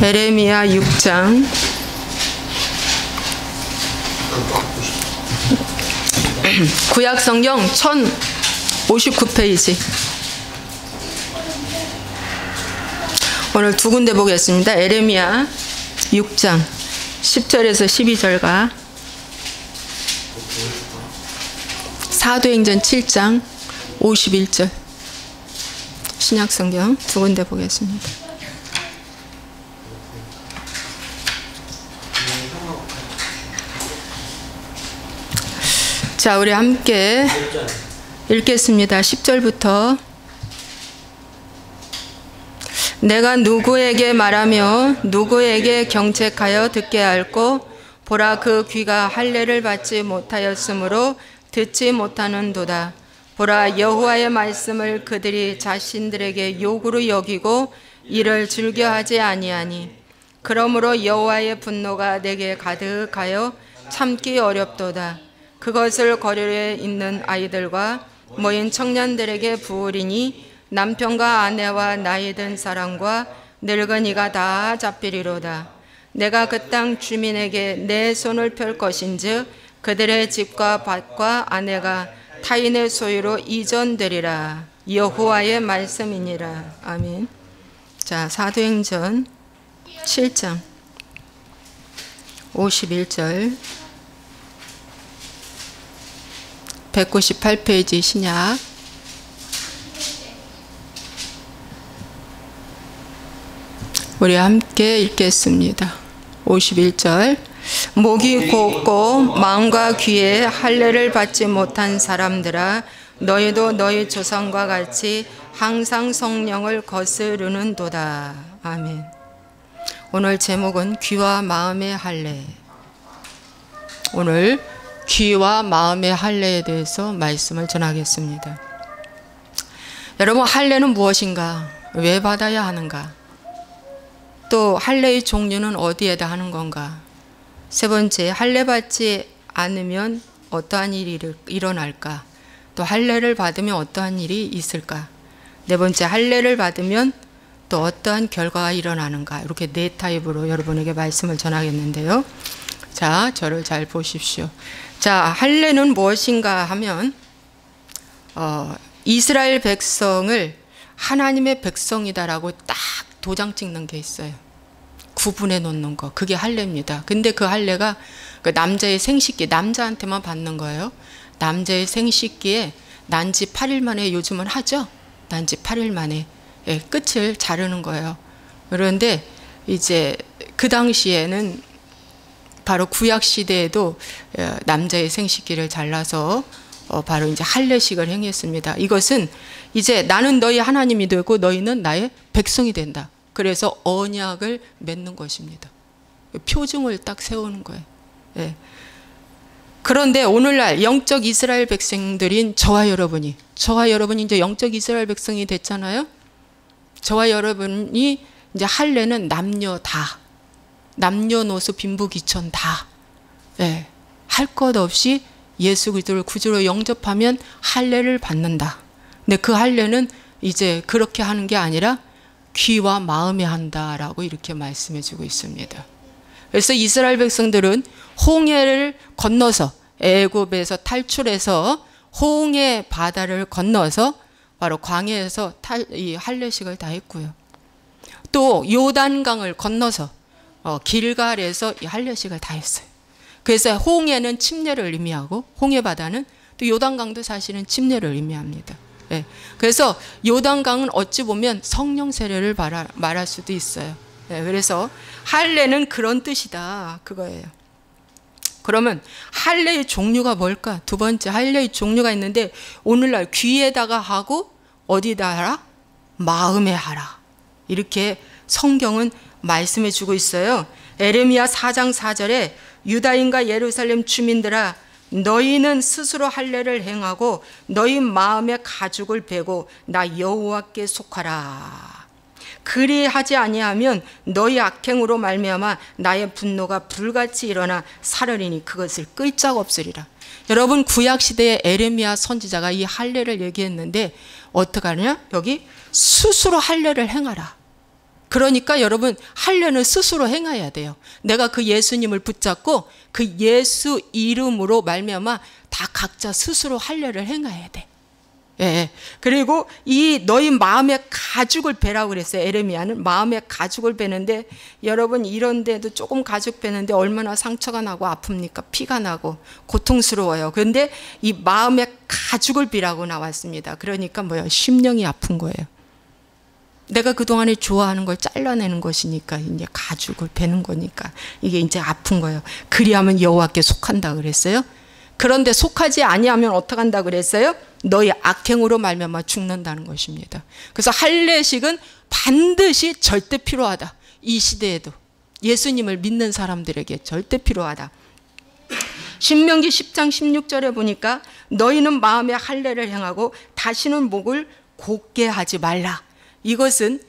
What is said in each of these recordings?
에레미야 6장 구약성경 1059페이지. 오늘 두 군데 보겠습니다. 에레미야 6장 10절에서 12절과 사도행전 7장 51절. 신약성경 두 군데 보겠습니다. 자, 우리 함께 읽겠습니다. 10절부터. 내가 누구에게 말하며 누구에게 경책하여 듣게 할꼬? 보라, 그 귀가 할례를 받지 못하였으므로 듣지 못하는도다. 보라, 여호와의 말씀을 그들이 자신들에게 욕으로 여기고 이를 즐겨하지 아니하니. 그러므로 여호와의 분노가 내게 가득하여 참기 어렵도다. 그것을 거리에 있는 아이들과 모인 청년들에게 부으리니 남편과 아내와 나이 든 사람과 늙은이가 다 잡히리로다. 내가 그 땅 주민에게 내 손을 펼 것인즉 그들의 집과 밭과 아내가 타인의 소유로 이전되리라. 여호와의 말씀이니라. 아멘. 자, 사도행전 7장 51절 198페이지 신약. 우리 함께 읽겠습니다. 51절. 목이 곧고 마음과 귀에 할례를 받지 못한 사람들아, 너희도 너희 조상과 같이 항상 성령을 거스르는도다. 아멘. 오늘 제목은 귀와 마음의 할례. 오늘 귀와 마음의 할례에 대해서 말씀을 전하겠습니다. 여러분, 할례는 무엇인가? 왜 받아야 하는가? 또 할례의 종류는 어디에다 하는 건가? 세 번째, 할례 받지 않으면 어떠한 일이 일어날까? 또 할례를 받으면 어떠한 일이 있을까? 네 번째, 할례를 받으면 또 어떠한 결과가 일어나는가? 이렇게 네 타입으로 여러분에게 말씀을 전하겠는데요. 자, 저를 잘 보십시오. 자, 할례는 무엇인가 하면 이스라엘 백성을 하나님의 백성이다라고 딱 도장 찍는 게 있어요. 구분해 놓는 거. 그게 할례입니다. 근데 그 할례가 그 남자의 생식기, 남자한테만 받는 거예요. 남자의 생식기에 난지 8일 만에 요즘은 하죠. 난지 8일 만에 끝을 자르는 거예요. 그런데 이제 그 당시에는 바로 구약 시대에도 남자의 생식기를 잘라서 바로 이제 할례식을 행했습니다. 이것은 이제 나는 너희 하나님이 되고 너희는 나의 백성이 된다. 그래서 언약을 맺는 것입니다. 표징을 딱 세우는 거예요. 예. 그런데 오늘날 영적 이스라엘 백성들인 저와 여러분이 이제 영적 이스라엘 백성이 됐잖아요. 저와 여러분이 이제 할례는 남녀 다, 남녀노소 빈부귀천 다, 예, 할 것 없이 예수 그리스도를 구주로 영접하면 할례를 받는다. 근데 그 할례는 이제 그렇게 하는 게 아니라 귀와 마음에 한다라고 이렇게 말씀해 주고 있습니다. 그래서 이스라엘 백성들은 홍해를 건너서 애굽에서 탈출해서 홍해 바다를 건너서 바로 광야에서 이 할례식을 다 했고요. 또 요단강을 건너서 길갈에서 이 할례식을 다 했어요. 그래서 홍해는 침례를 의미하고 홍해 바다는 또 요단강도 사실은 침례를 의미합니다. 네. 그래서 요단강은 어찌 보면 성령 세례를 말할 수도 있어요. 네. 그래서 할례는 그런 뜻이다, 그거예요. 그러면 할례의 종류가 뭘까? 두 번째, 할례의 종류가 있는데 오늘날 귀에다가 하고 어디다 하라? 마음에 하라. 이렇게 성경은 말씀해 주고 있어요. 에레미야 4장 4절에 유다인과 예루살렘 주민들아, 너희는 스스로 할례를 행하고 너희 마음의 가죽을 베고 나 여호와께 속하라. 그리하지 아니하면 너희 악행으로 말미암아 나의 분노가 불같이 일어나 사르리니 그것을 끌 자가 없으리라. 여러분, 구약 시대에 에레미야 선지자가 이 할례를 얘기했는데 어떻게 하냐? 여기 스스로 할례를 행하라. 그러니까 여러분 할례는 스스로 행해야 돼요. 내가 그 예수님을 붙잡고 그 예수 이름으로 말미암아 다 각자 스스로 할례를 행해야 돼. 예. 그리고 이 너희 마음의 가죽을 베라고 그랬어요. 에레미야는 마음의 가죽을 베는데 여러분 이런 데도 조금 가죽 베는데 얼마나 상처가 나고 아픕니까? 피가 나고 고통스러워요. 그런데 이 마음의 가죽을 비라고 나왔습니다. 그러니까 뭐예요? 심령이 아픈 거예요. 내가 그동안에 좋아하는 걸 잘라내는 것이니까 이제 가죽을 베는 거니까 이게 이제 아픈 거예요. 그리하면 여호와께 속한다 그랬어요. 그런데 속하지 아니하면 어떻게 한다 그랬어요? 너희 악행으로 말미암아 죽는다는 것입니다. 그래서 할례식은 반드시 절대 필요하다. 이 시대에도 예수님을 믿는 사람들에게 절대 필요하다. 신명기 10장 16절에 보니까 너희는 마음에 할례를 행하고 다시는 목을 곧게 하지 말라. 이것은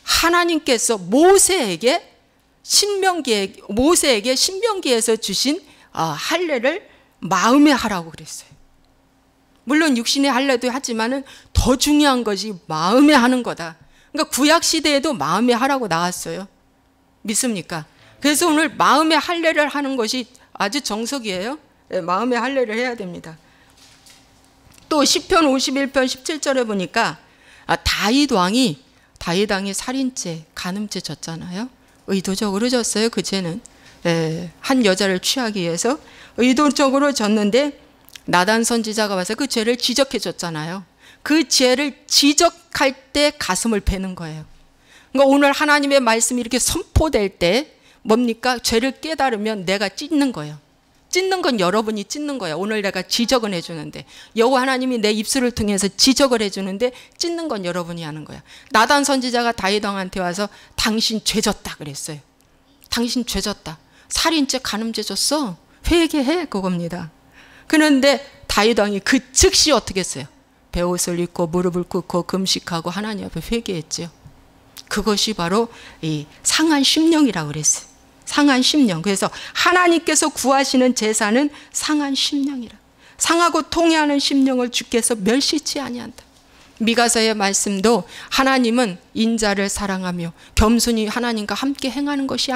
하나님께서 모세에게 신명기에서 주신 할례를 마음에 하라고 그랬어요. 물론 육신의 할례도 하지만은 더 중요한 것이 마음에 하는 거다. 그러니까 구약 시대에도 마음에 하라고 나왔어요. 믿습니까? 그래서 오늘 마음에 할례를 하는 것이 아주 정석이에요. 마음에 할례를 해야 됩니다. 또 시편 51편 17절에 보니까 다윗 왕이 살인죄, 간음죄 졌잖아요. 의도적으로 졌어요. 그 죄는 한 여자를 취하기 위해서 의도적으로 졌는데 나단 선지자가 와서 그 죄를 지적해 줬잖아요. 그 죄를 지적할 때 가슴을 베는 거예요. 그러니까 오늘 하나님의 말씀이 이렇게 선포될 때 뭡니까? 죄를 깨달으면 내가 찢는 거예요. 찢는 건 여러분이 찢는 거예요. 오늘 내가 지적을 해주는데 여호와 하나님이 내 입술을 통해서 지적을 해주는데 찢는 건 여러분이 하는 거야. 나단 선지자가 다윗 왕한테 와서 당신 죄 졌다 그랬어요. 당신 죄 졌다. 살인죄, 간음죄 졌어. 회개해 그겁니다. 그런데 다윗 왕이 그 즉시 어떻게 했어요? 베옷을 입고 무릎을 꿇고 금식하고 하나님 앞에 회개했죠. 그것이 바로 이 상한 심령이라고 그랬어요. 상한 심령. 그래서 하나님께서 구하시는 제사는 상한 심령이라. 상하고 통해하는 심령을 주께서 멸시치 아니한다. 미가서의 말씀도 하나님은 인자를 사랑하며 겸손히 하나님과 함께 행하는 것이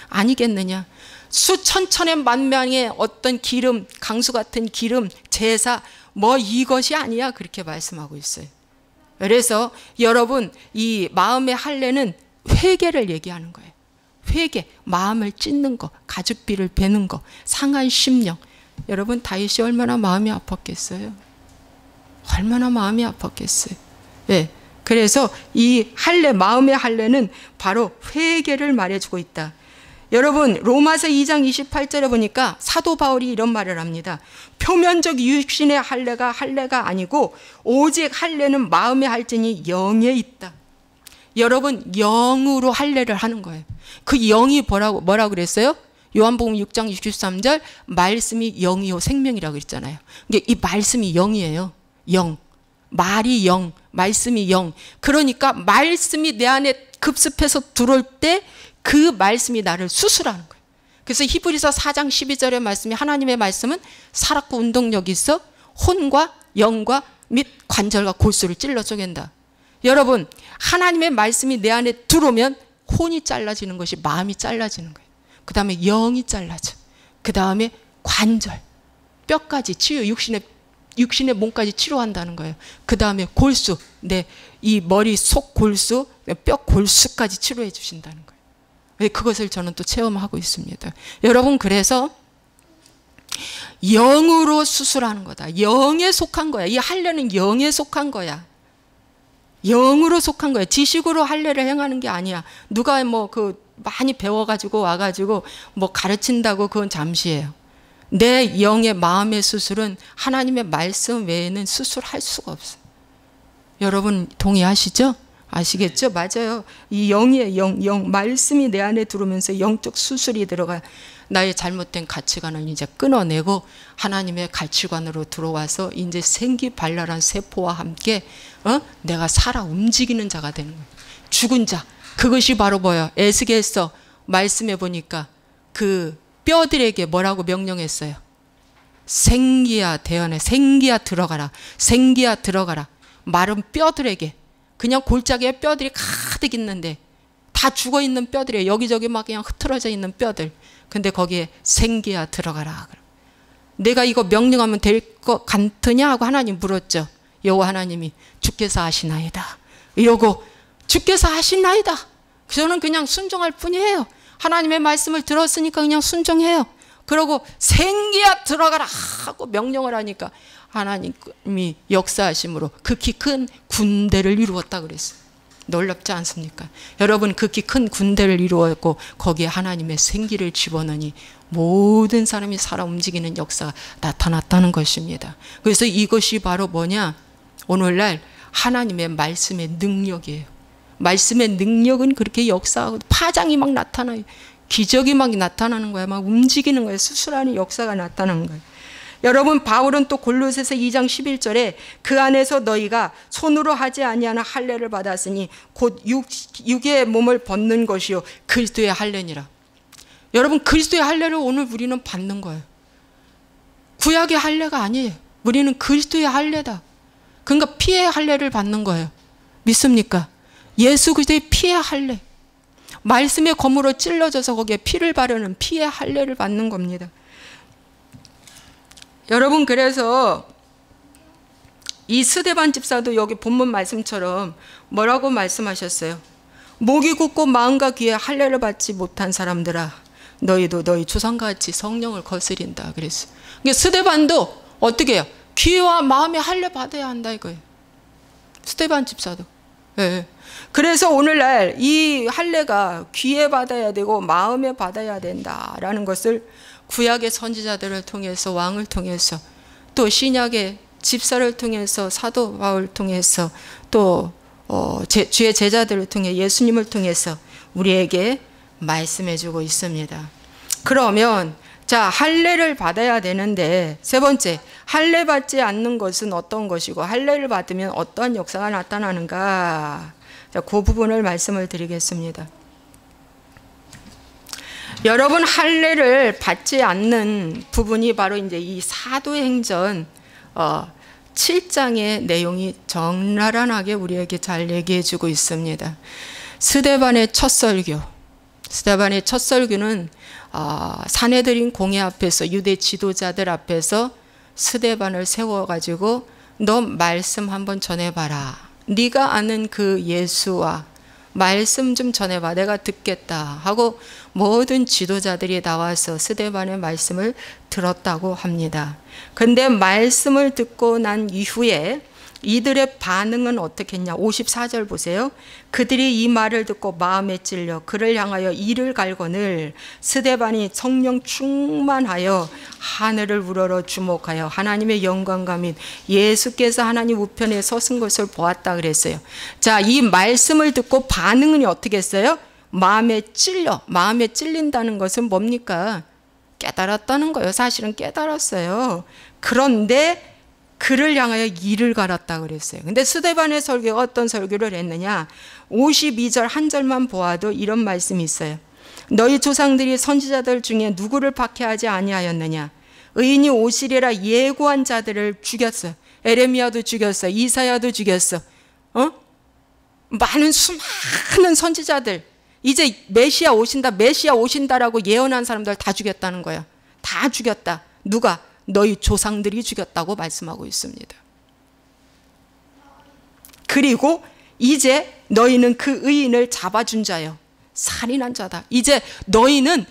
아니겠느냐. 수천천의 만명의 어떤 기름, 강수 같은 기름, 제사 뭐 이것이 아니야 그렇게 말씀하고 있어요. 그래서 여러분 이 마음의 할례는 회개를 얘기하는 거예요. 회개, 마음을 찢는 거, 가죽비를 베는 거, 상한 심령. 여러분 다윗이 얼마나 마음이 아팠겠어요. 얼마나 마음이 아팠겠어요. 예. 그래서 이 할례, 마음의 할례는 바로 회개를 말해주고 있다. 여러분 로마서 2장 28절에 보니까 사도 바울이 이런 말을 합니다. 표면적 육신의 할례가 아니고 오직 할례는 마음에 할지니 영에 있다. 여러분 영으로 할례를 하는 거예요. 그 영이 뭐라고 그랬어요? 요한복음 6장 63절 말씀이 영이요 생명이라고 그랬잖아요. 이게 이 말씀이 영이에요. 영. 말이 영, 말씀이 영. 그러니까 말씀이 내 안에 급습해서 들어올 때 그 말씀이 나를 수술하는 거예요. 그래서 히브리서 4장 12절의 말씀이 하나님의 말씀은 살았고 운동력이 있어 혼과 영과 및 관절과 골수를 찔러 쪼갠다. 여러분 하나님의 말씀이 내 안에 들어오면 혼이 잘라지는 것이 마음이 잘라지는 거예요. 그 다음에 영이 잘라져. 그 다음에 관절, 뼈까지 치유, 육신의 몸까지 치료한다는 거예요. 그 다음에 골수, 이 머리 속 골수, 뼈 골수까지 치료해 주신다는 거예요. 그것을 저는 또 체험하고 있습니다. 여러분 그래서 영으로 수술하는 거다. 영에 속한 거야. 이 할례는 영에 속한 거야. 영으로 속한 거야. 지식으로 할례를 행하는 게 아니야. 누가 많이 배워가지고 와가지고 가르친다고 그건 잠시예요. 내 영의 마음의 수술은 하나님의 말씀 외에는 수술할 수가 없어요. 여러분 동의하시죠? 아시겠죠? 맞아요. 이 영이에요. 영. 말씀이 내 안에 들어오면서 영적 수술이 들어가 나의 잘못된 가치관을 이제 끊어내고 하나님의 가치관으로 들어와서 이제 생기발랄한 세포와 함께 내가 살아 움직이는 자가 되는 거예요. 죽은 자. 그것이 바로 뭐예요? 에스겔서 말씀해 보니까 그 뼈들에게 뭐라고 명령했어요? 생기야 대언해. 생기야 들어가라. 생기야 들어가라. 마른 뼈들에게 그냥 골짜기에 뼈들이 가득 있는데 다 죽어있는 뼈들이에요. 여기저기 막 그냥 흐트러져 있는 뼈들. 근데 거기에 생기야 들어가라. 내가 이거 명령하면 될 것 같으냐 하고 하나님 물었죠. 여호와 하나님이 주께서 하시나이다 이러고, 주께서 하시나이다. 저는 그냥 순종할 뿐이에요. 하나님의 말씀을 들었으니까 그냥 순종해요. 그러고 생기야 들어가라 하고 명령을 하니까 하나님이 역사하심으로 극히 큰 군대를 이루었다 그랬어요. 놀랍지 않습니까? 여러분, 극히 큰 군대를 이루었고 거기에 하나님의 생기를 집어넣으니 모든 사람이 살아 움직이는 역사가 나타났다는 것입니다. 그래서 이것이 바로 뭐냐? 오늘날 하나님의 말씀의 능력이에요. 말씀의 능력은 그렇게 역사하고 파장이 막 나타나요. 기적이 막 나타나는 거야. 막 움직이는 거예요. 수술하는 역사가 나타나는 거예요. 여러분, 바울은 또 골로새서 2장 11절에 그 안에서 너희가 손으로 하지 아니하는 할례를 받았으니 곧 육의 몸을 벗는 것이요 그리스도의 할례니라. 여러분, 그리스도의 할례를 오늘 우리는 받는 거예요. 구약의 할례가 아니에요. 우리는 그리스도의 할례다. 그러니까 피의 할례를 받는 거예요. 믿습니까? 예수 그리스도의 피의 할례. 말씀의 검으로 찔러져서 거기에 피를 바르는 피의 할례를 받는 겁니다. 여러분, 그래서 이 스데반 집사도 여기 본문 말씀처럼 뭐라고 말씀하셨어요? 목이 굳고 마음과 귀에 할례를 받지 못한 사람들아, 너희도 너희 조상과 같이 성령을 거스린다 그랬어요. 그러니까 스데반도 어떻게 해요? 귀와 마음에 할례 받아야 한다 이거예요. 스데반 집사도. 네. 그래서 오늘날 이 할례가 귀에 받아야 되고 마음에 받아야 된다라는 것을 구약의 선지자들을 통해서, 왕을 통해서, 또 신약의 집사를 통해서, 사도 바울을 통해서, 또 주의 제자들을 통해 예수님을 통해서 우리에게 말씀해 주고 있습니다. 그러면 자, 할례를 받아야 되는데, 세 번째, 할례 받지 않는 것은 어떤 것이고 할례를 받으면 어떠한 역사가 나타나는가? 자, 그 부분을 말씀을 드리겠습니다. 여러분, 할례를 받지 않는 부분이 바로 이제 이 사도행전 7장의 내용이 적나라하게 우리에게 잘 얘기해 주고 있습니다. 스데반의 첫 설교는 사내들인 공회 앞에서, 유대 지도자들 앞에서 스데반을 세워가지고 너 말씀 한번 전해봐라. 네가 아는 그 예수와 말씀 좀 전해봐. 내가 듣겠다 하고 모든 지도자들이 나와서 스데반의 말씀을 들었다고 합니다. 근데 말씀을 듣고 난 이후에 이들의 반응은 어떻겠냐? 54절 보세요. 그들이 이 말을 듣고 마음에 찔려 그를 향하여 이를 갈거늘 스데반이 성령 충만하여 하늘을 우러러 주목하여 하나님의 영광과 및 예수께서 하나님 우편에 서신 것을 보았다 그랬어요. 자, 이 말씀을 듣고 반응은 어떻게 했어요? 마음에 찔린다는 것은 뭡니까? 깨달았다는 거예요. 사실은 깨달았어요. 그런데 그를 향하여 이를 갈았다 그랬어요. 근데 스데반의 설교가 어떤 설교를 했느냐? 52절 한 절만 보아도 이런 말씀이 있어요. 너희 조상들이 선지자들 중에 누구를 박해하지 아니하였느냐? 의인이 오시리라 예고한 자들을 죽였어요. 에레미야도 죽였어. 이사야도 죽였어. 수많은 선지자들, 이제 메시아 오신다라고 예언한 사람들 다 죽였다는 거야. 다 죽였다. 누가? 너희 조상들이 죽였다고 말씀하고 있습니다. 그리고 이제 너희는 그 의인을 잡아준 자요, 살인한 자다. 이제 너희는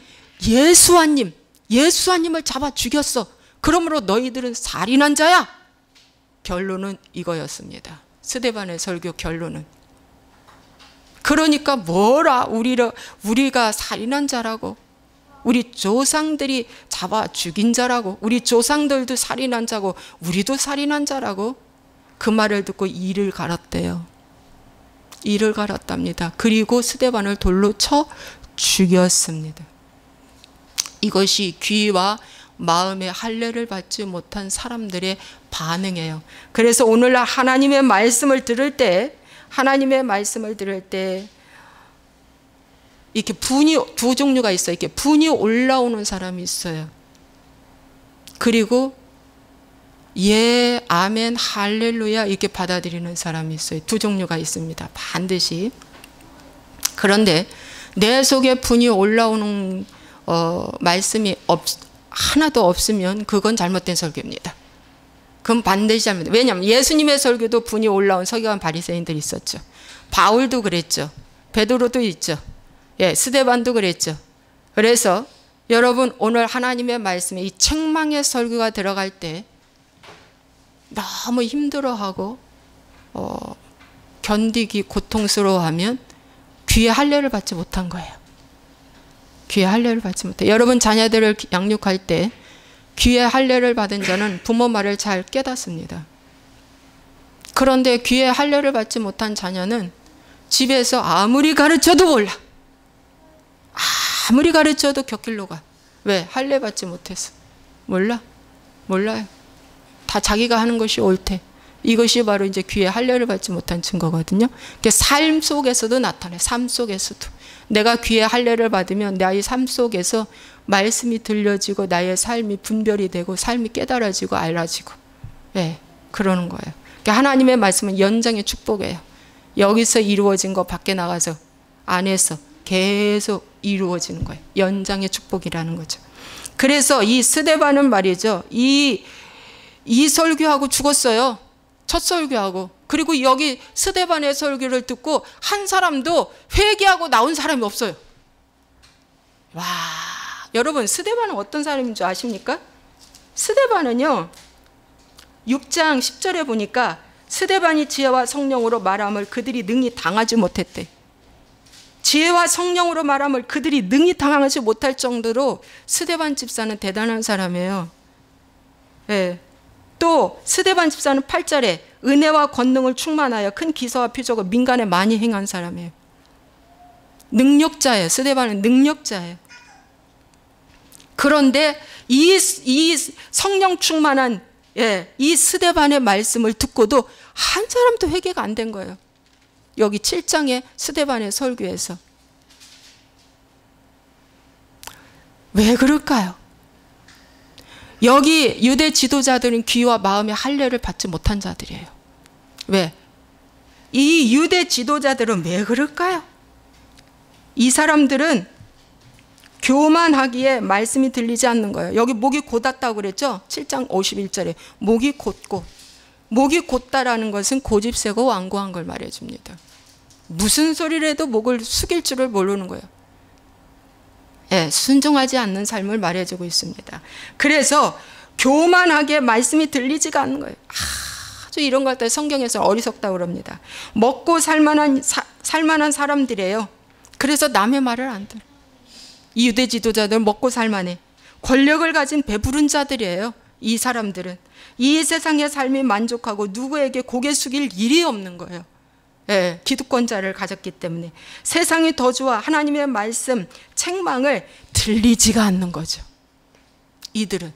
예수아님을 잡아 죽였어. 그러므로 너희들은 살인한 자야. 결론은 이거였습니다. 스데반의 설교 결론은. 그러니까 뭐라? 우리가 살인한 자라고, 우리 조상들이 잡아 죽인 자라고, 우리 조상들도 살인한 자고 우리도 살인한 자라고. 그 말을 듣고 이를 갈았대요. 이를 갈았답니다. 그리고 스데반을 돌로 쳐 죽였습니다. 이것이 귀와 마음의 할례를 받지 못한 사람들의 반응이에요. 그래서 오늘날 하나님의 말씀을 들을 때 이렇게 분이 두 종류가 있어요. 이렇게 분이 올라오는 사람이 있어요. 그리고 예, 아멘, 할렐루야 이렇게 받아들이는 사람이 있어요. 두 종류가 있습니다. 반드시. 그런데 내 속에 분이 올라오는 말씀이 하나도 없으면 그건 잘못된 설교입니다. 그건 반드시 잘못된. 왜냐하면 예수님의 설교도 분이 올라온 서기관 바리새인들이 있었죠. 바울도 그랬죠. 베드로도 있죠. 예, 스데반도 그랬죠. 그래서 여러분 오늘 하나님의 말씀에 이 책망의 설교가 들어갈 때 너무 힘들어하고 견디기 고통스러워하면 귀에 할례를 받지 못한 거예요. 귀에 할례를 받지 못해. 여러분 자녀들을 양육할 때 귀에 할례를 받은 자는 부모 말을 잘 깨닫습니다. 그런데 귀에 할례를 받지 못한 자녀는 집에서 아무리 가르쳐도 몰라. 아무리 가르쳐도 곁길로 가. 왜? 할례 받지 못해서. 몰라요. 다 자기가 하는 것이 옳대. 이것이 바로 이제 귀에 할례를 받지 못한 증거거든요. 삶 속에서도 나타나요. 삶 속에서도. 내가 귀에 할례를 받으면 나의 삶 속에서 말씀이 들려지고 나의 삶이 분별이 되고 삶이 깨달아지고 알아지고. 네, 그러는 거예요. 하나님의 말씀은 연장의 축복이에요. 여기서 이루어진 거 밖에 나가서 안에서 계속 이루어지는 거예요. 연장의 축복이라는 거죠. 그래서 이 스데반은 말이죠. 이 설교하고 죽었어요. 첫 설교하고. 그리고 여기 스데반의 설교를 듣고 한 사람도 회개하고 나온 사람이 없어요. 와, 여러분 스데반은 어떤 사람인 줄 아십니까? 스데반은요 6장 10절에 보니까 스데반이 지혜와 성령으로 말함을 그들이 능히 당하지 못했대. 지혜와 성령으로 말함을 그들이 능히 당하지 못할 정도로 스데반 집사는 대단한 사람이에요. 예. 또 스데반 집사는 8절에 은혜와 권능을 충만하여 큰 기사와 표적을 민간에 많이 행한 사람이에요. 능력자예요. 스데반은 능력자예요. 그런데 이 성령 충만한 이 스데반의 말씀을 듣고도 한 사람도 회개가 안 된 거예요. 여기 7장의 스데반의 설교에서. 왜 그럴까요? 여기 유대 지도자들은 귀와 마음의 할례를 받지 못한 자들이에요. 왜? 이 유대 지도자들은 왜 그럴까요? 이 사람들은 교만하기에 말씀이 들리지 않는 거예요. 여기 목이 곧았다고 그랬죠? 7장 51절에 목이 곧고. 목이 곧다라는 것은 고집세고 완고한 걸 말해줍니다. 무슨 소리를 해도 목을 숙일 줄을 모르는 거예요. 예, 순종하지 않는 삶을 말해주고 있습니다. 그래서 교만하게 말씀이 들리지가 않는 거예요. 아주 이런 것들 성경에서 어리석다고 그럽니다. 먹고 살만한 사람들이에요. 그래서 남의 말을 안 들어요. 이 유대 지도자들 먹고 살만해. 권력을 가진 배부른 자들이에요. 이 사람들은. 이 세상의 삶이 만족하고 누구에게 고개 숙일 일이 없는 거예요. 예, 기득권자를 가졌기 때문에 세상이 더 좋아 하나님의 말씀, 책망을 들리지가 않는 거죠. 이들은.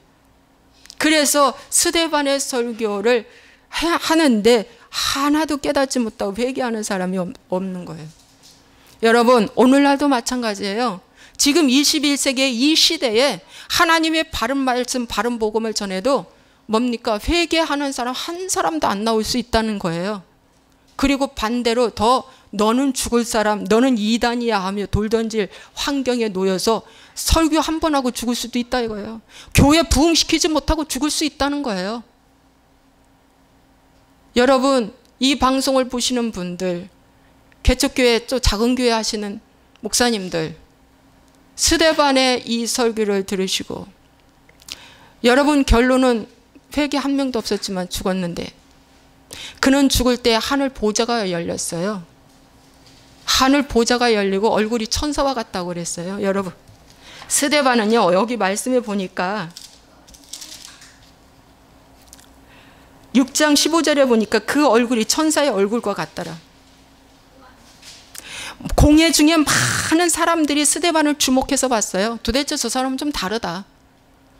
그래서 스데반의 설교를 하는데 하나도 깨닫지 못하고 회개하는 사람이 없는 거예요. 여러분 오늘날도 마찬가지예요. 지금 21세기의 이 시대에 하나님의 바른 말씀, 바른 복음을 전해도 뭡니까? 회개하는 사람 한 사람도 안 나올 수 있다는 거예요. 그리고 반대로 더 너는 죽을 사람, 너는 이단이야 하며 돌 던질 환경에 놓여서 설교 한 번 하고 죽을 수도 있다 이거예요. 교회 부흥시키지 못하고 죽을 수 있다는 거예요. 여러분 이 방송을 보시는 분들, 개척교회 또 작은 교회 하시는 목사님들, 스데반의 이 설교를 들으시고 여러분 결론은 회개 한 명도 없었지만 죽었는데 그는 죽을 때 하늘 보좌가 열렸어요. 하늘 보좌가 열리고 얼굴이 천사와 같다고 그랬어요. 여러분 스데반은요 여기 말씀에 보니까 6장 15절에 보니까 그 얼굴이 천사의 얼굴과 같더라. 공회 중에 많은 사람들이 스데반을 주목해서 봤어요. 도대체 저 사람은 좀 다르다.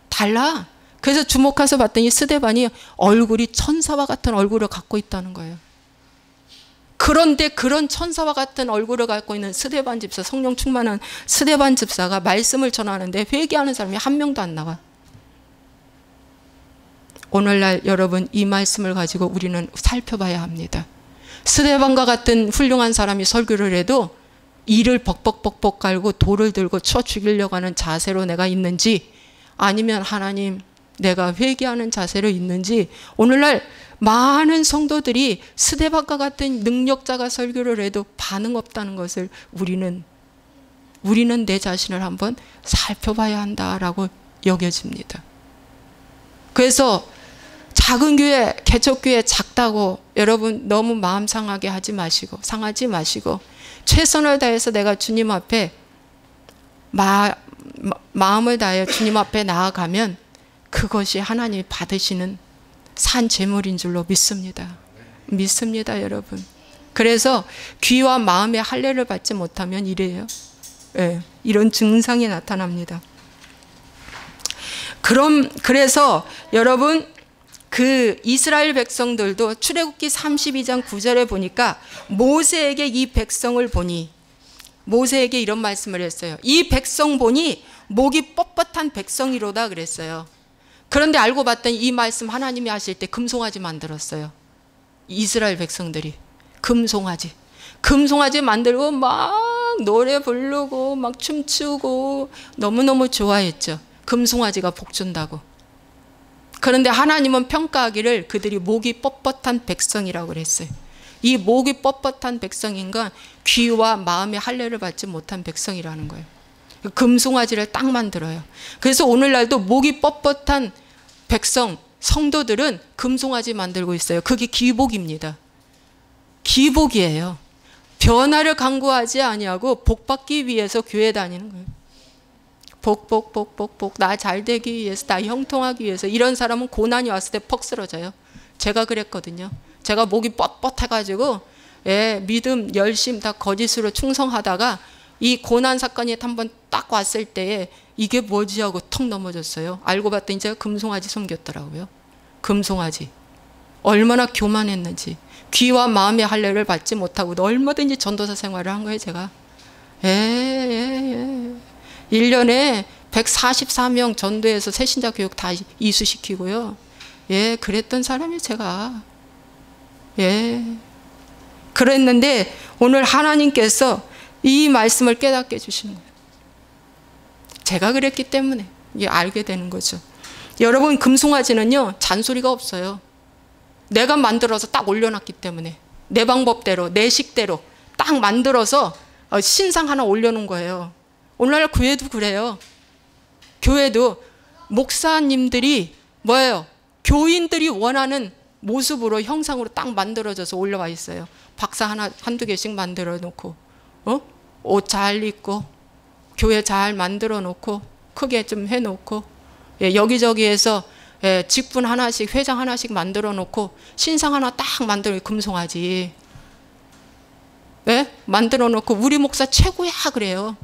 달라. 그래서 주목해서 봤더니 스데반이 얼굴이 천사와 같은 얼굴을 갖고 있다는 거예요. 그런데 그런 천사와 같은 얼굴을 갖고 있는 스데반 집사, 성령 충만한 스데반 집사가 말씀을 전하는데 회개하는 사람이 한 명도 안 나와. 오늘날 여러분 이 말씀을 가지고 우리는 살펴봐야 합니다. 스데반과 같은 훌륭한 사람이 설교를 해도 이를 벅벅벅벅 갈고 돌을 들고 쳐 죽이려고 하는 자세로 내가 있는지, 아니면 하나님 내가 회개하는 자세로 있는지. 오늘날 많은 성도들이 스데반과 같은 능력자가 설교를 해도 반응 없다는 것을 우리는 내 자신을 한번 살펴봐야 한다라고 여겨집니다. 그래서 작은 교회, 개척교회 작다고 여러분 너무 마음 상하지 마시고 최선을 다해서 내가 주님 앞에 마음을 다해 주님 앞에 나아가면 그것이 하나님이 받으시는 산 제물인 줄로 믿습니다 여러분. 그래서 귀와 마음의 할례를 받지 못하면 이래요. 네, 이런 증상이 나타납니다. 그래서 여러분, 그 이스라엘 백성들도 출애굽기 32장 9절에 보니까 모세에게 이 백성을 보니, 모세에게 이런 말씀을 했어요. 이 백성 보니 목이 뻣뻣한 백성이로다 그랬어요. 그런데 알고 봤더니 이 말씀 하나님이 하실 때 금송아지 만들었어요. 이스라엘 백성들이 금송아지 만들고 막 노래 부르고 막 춤추고 너무너무 좋아했죠. 금송아지가 복준다고. 그런데 하나님은 평가하기를 그들이 목이 뻣뻣한 백성이라고 그랬어요. 이 목이 뻣뻣한 백성인 건 귀와 마음의 할례를 받지 못한 백성이라는 거예요. 금송아지를 딱 만들어요. 그래서 오늘날도 목이 뻣뻣한 백성, 성도들은 금송아지 만들고 있어요. 그게 기복입니다. 기복이에요. 변화를 강구하지 아니하고 복 받기 위해서 교회 다니는 거예요. 복, 나 잘 되기 위해서, 나 형통하기 위해서. 이런 사람은 고난이 왔을 때 퍽 쓰러져요. 제가 그랬거든요. 제가 목이 뻣뻣해가지고 믿음, 열심 다 거짓으로 충성하다가 이 고난 사건이 한번 딱 왔을 때에 이게 뭐지 하고 턱 넘어졌어요. 알고 봤더니 제가 금송아지 섬겼더라고요. 금송아지. 얼마나 교만했는지. 귀와 마음의 할례를 받지 못하고 얼마든지 전도사 생활을 한 거예요, 제가. 1년에 144명 전도해서 새신자 교육 다 이수시키고요. 그랬던 사람이 제가. 그랬는데 오늘 하나님께서 이 말씀을 깨닫게 해주시는 거예요. 제가 그랬기 때문에 이게 알게 되는 거죠. 여러분, 금송아지는요 잔소리가 없어요. 내가 만들어서 딱 올려놨기 때문에 내 방법대로 내 식대로 딱 만들어서 신상 하나 올려놓은 거예요. 오늘날 교회도 그래요. 교회도 목사님들이 뭐예요? 교인들이 원하는 모습으로 형상으로 딱 만들어져서 올라와 있어요. 박사 한두 개씩 만들어 놓고 옷 잘 입고 교회 잘 만들어 놓고 크게 좀 해놓고 여기저기에서 직분 하나씩 회장 하나씩 만들어 놓고 신상 하나 딱 만들어 금송아지 만들어 놓고 우리 목사 최고야 그래요.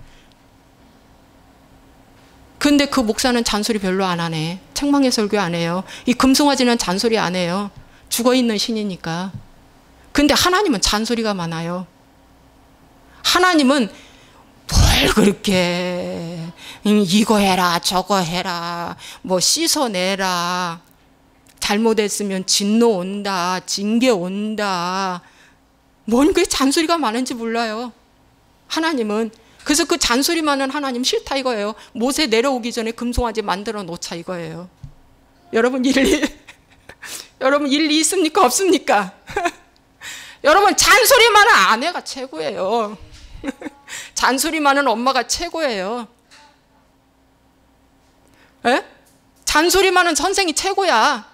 근데 그 목사는 잔소리 별로 안 하네. 책망의 설교 안 해요. 이 금송아지는 잔소리 안 해요. 죽어있는 신이니까. 근데 하나님은 잔소리가 많아요. 하나님은 뭘 그렇게 이거 해라 저거 해라 뭐 씻어내라, 잘못했으면 진노 온다, 징계 온다, 뭔 그게 잔소리가 많은지 몰라요 하나님은. 그래서 그 잔소리 많은 하나님 싫다 이거예요. 모세 내려오기 전에 금송아지 만들어 놓자 이거예요. 여러분 일리 있습니까 없습니까? 여러분 잔소리 많은 아내가 최고예요. 잔소리 많은 엄마가 최고예요. 잔소리 많은 선생이 최고야.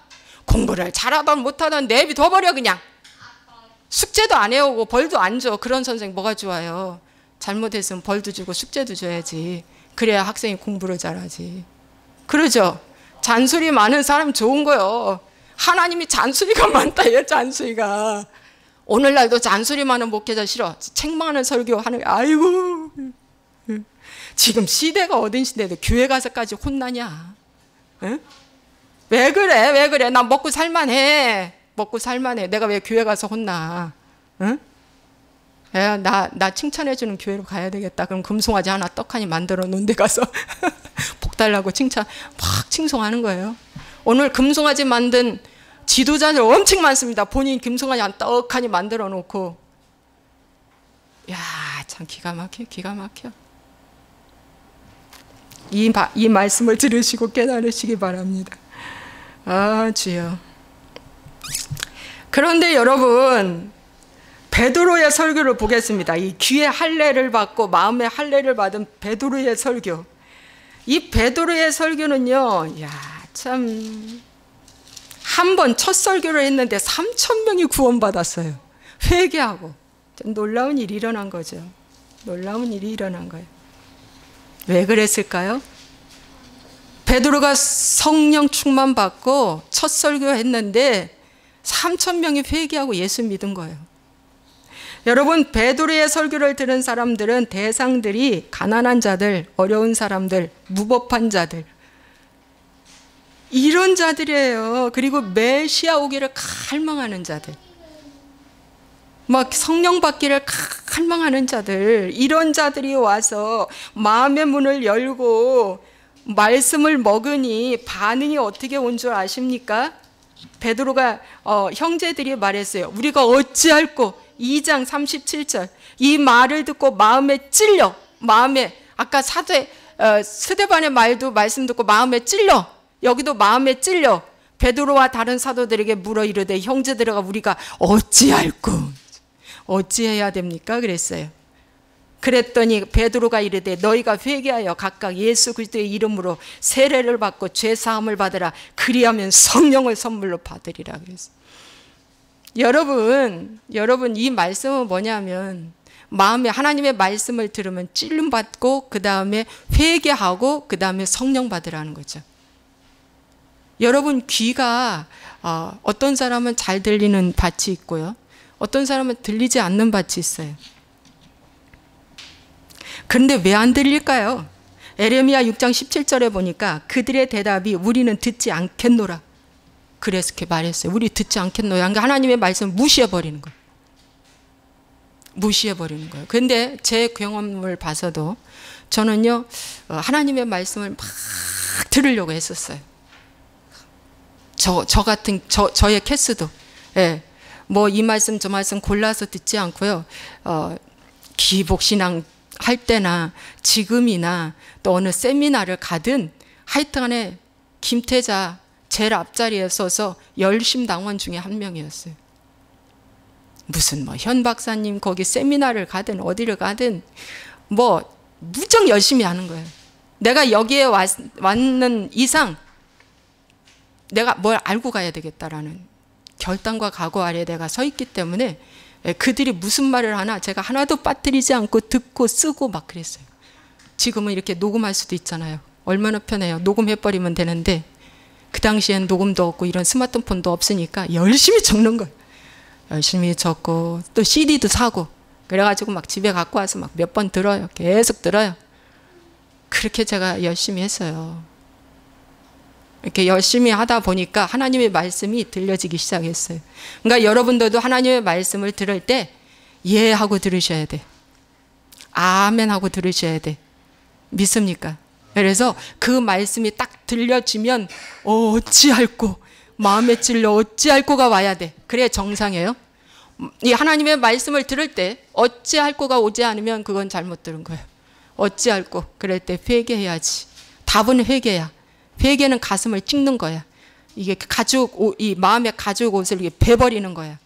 공부를 잘하던 못하던 내비둬버려 그냥. 숙제도 안 해오고 벌도 안 줘. 그런 선생 뭐가 좋아요. 잘못했으면 벌도 주고 숙제도 줘야지. 그래야 학생이 공부를 잘하지. 그러죠? 잔소리 많은 사람 좋은 거요. 하나님이 잔소리가 많다 얘 잔소리가. 오늘날도 잔소리 많은 목회자 싫어. 책망하는 설교하는 아이고 지금 시대가 어딘 시대인데 교회 가서까지 혼나냐? 응? 왜 그래? 나 먹고 살만해. 내가 왜 교회 가서 혼나? 응? 나 칭찬해주는 교회로 가야 되겠다. 그럼 금송아지 하나 떡하니 만들어 놓은 데 가서 복 달라고 칭찬 막 칭송하는 거예요. 오늘 금송아지 만든 지도자들 엄청 많습니다. 본인 금송아지 한 떡하니 만들어 놓고 야 참 기가 막혀, 기가 막혀. 이 말씀을 들으시고 깨달으시기 바랍니다. 아, 주여. 그런데 여러분, 베드로의 설교를 보겠습니다. 이 귀의 할례를 받고 마음의 할례를 받은 베드로의 설교. 이 베드로의 설교는요, 야, 참, 한 번 첫 설교를 했는데 3,000명이 구원받았어요. 회개하고. 놀라운 일이 일어난 거죠. 놀라운 일이 일어난 거예요. 왜 그랬을까요? 베드로가 성령 충만 받고 첫 설교했는데 3,000명이 회개하고 예수 믿은 거예요. 여러분, 베드로의 설교를 들은 사람들은 대상들이 가난한 자들, 어려운 사람들, 무법한 자들, 이런 자들이에요. 그리고 메시아 오기를 갈망하는 자들, 막 성령 받기를 갈망하는 자들, 이런 자들이 와서 마음의 문을 열고 말씀을 먹으니 반응이 어떻게 온 줄 아십니까? 베드로가 형제들이 말했어요. 우리가 어찌할꼬? 2장 37절. 이 말을 듣고 마음에 찔려. 마음에, 아까 스데반의 말씀 듣고 마음에 찔려. 여기도 마음에 찔려. 베드로와 다른 사도들에게 물어 이르되 형제들아 우리가 어찌할꼬? 어찌해야 됩니까? 그랬어요. 그랬더니 베드로가 이르되 너희가 회개하여 각각 예수 그리스도의 이름으로 세례를 받고 죄 사함을 받으라. 그리하면 성령을 선물로 받으리라 그랬어요. 여러분 이 말씀은 뭐냐면 마음에 하나님의 말씀을 들으면 찔림 받고 그 다음에 회개하고 그 다음에 성령 받으라는 거죠. 여러분 귀가 어떤 사람은 잘 들리는 밭이 있고요. 어떤 사람은 들리지 않는 밭이 있어요. 그런데 왜 안 들릴까요? 에레미야 6장 17절에 보니까 그들의 대답이 우리는 듣지 않겠노라. 그래서 이렇게 말했어요. 우리 듣지 않겠노라. 그러니까 하나님의 말씀을 무시해버리는 거예요. 무시해버리는 거예요. 그런데 제 경험을 봐서도 저는요, 하나님의 말씀을 막 들으려고 했었어요. 저의 캐스도. 예. 뭐 이 말씀 저 말씀 골라서 듣지 않고요. 기복신앙 할 때나 지금이나 또 어느 세미나를 가든 하여튼간에 김태자 제일 앞자리에 서서 열심당원 중에 한 명이었어요. 무슨 뭐 현 박사님 거기 세미나를 가든 어디를 가든 뭐 무척 열심히 하는 거예요. 내가 여기에 왔는 이상 내가 뭘 알고 가야 되겠다라는 결단과 각오 아래 내가 서 있기 때문에 그들이 무슨 말을 하나 제가 하나도 빠뜨리지 않고 듣고 쓰고 막 그랬어요. 지금은 이렇게 녹음할 수도 있잖아요. 얼마나 편해요. 녹음해버리면 되는데 그 당시엔 녹음도 없고 이런 스마트폰도 없으니까 열심히 적는 거예요. 열심히 적고 또 CD도 사고 그래가지고 막 집에 갖고 와서 막 몇 번 들어요. 계속 들어요. 그렇게 제가 열심히 했어요. 이렇게 열심히 하다 보니까 하나님의 말씀이 들려지기 시작했어요. 그러니까 여러분들도 하나님의 말씀을 들을 때 예 하고 들으셔야 돼. 아멘 하고 들으셔야 돼. 믿습니까? 그래서 그 말씀이 딱 들려지면 어찌할꼬 마음에 찔러 어찌할꼬가 와야 돼. 그래 정상이에요. 이 하나님의 말씀을 들을 때 어찌할꼬가 오지 않으면 그건 잘못 들은 거예요. 어찌할꼬 그럴 때 회개해야지. 답은 회개야. 회개는 가슴을 찍는 거야. 이게 이 마음의 가죽 옷을 이게 베버리는 거야.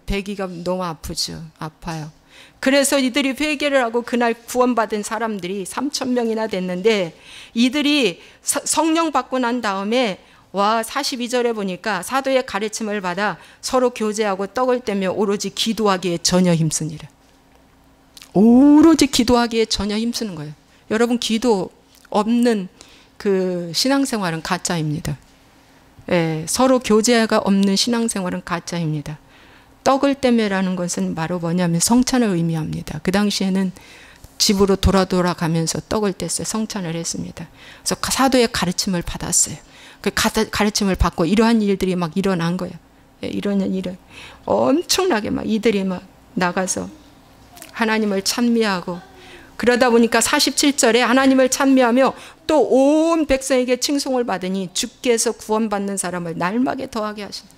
베기가 너무 아프죠. 아파요. 그래서 이들이 회개를 하고 그날 구원받은 사람들이 3,000명이나 됐는데 이들이 성령 받고 난 다음에 42절에 보니까 사도의 가르침을 받아 서로 교제하고 떡을 떼며 오로지 기도하기에 전혀 힘쓰니라. 오로지 기도하기에 전혀 힘쓰는 거예요. 여러분 기도 없는 그 신앙생활은 가짜입니다. 예, 서로 교제가 없는 신앙생활은 가짜입니다. 떡을 떼매라는 것은 바로 뭐냐면 성찬을 의미합니다. 그 당시에는 집으로 돌아가면서 떡을 뗐어요. 성찬을 했습니다. 그래서 사도의 가르침을 받았어요. 그 가르침을 받고 이러한 일들이 막 일어난 거예요. 예, 이런 엄청나게 막 이들이 막 나가서 하나님을 찬미하고 그러다 보니까 47절에 하나님을 찬미하며 또 온 백성에게 칭송을 받으니 주께서 구원받는 사람을 날마게 더하게 하신다.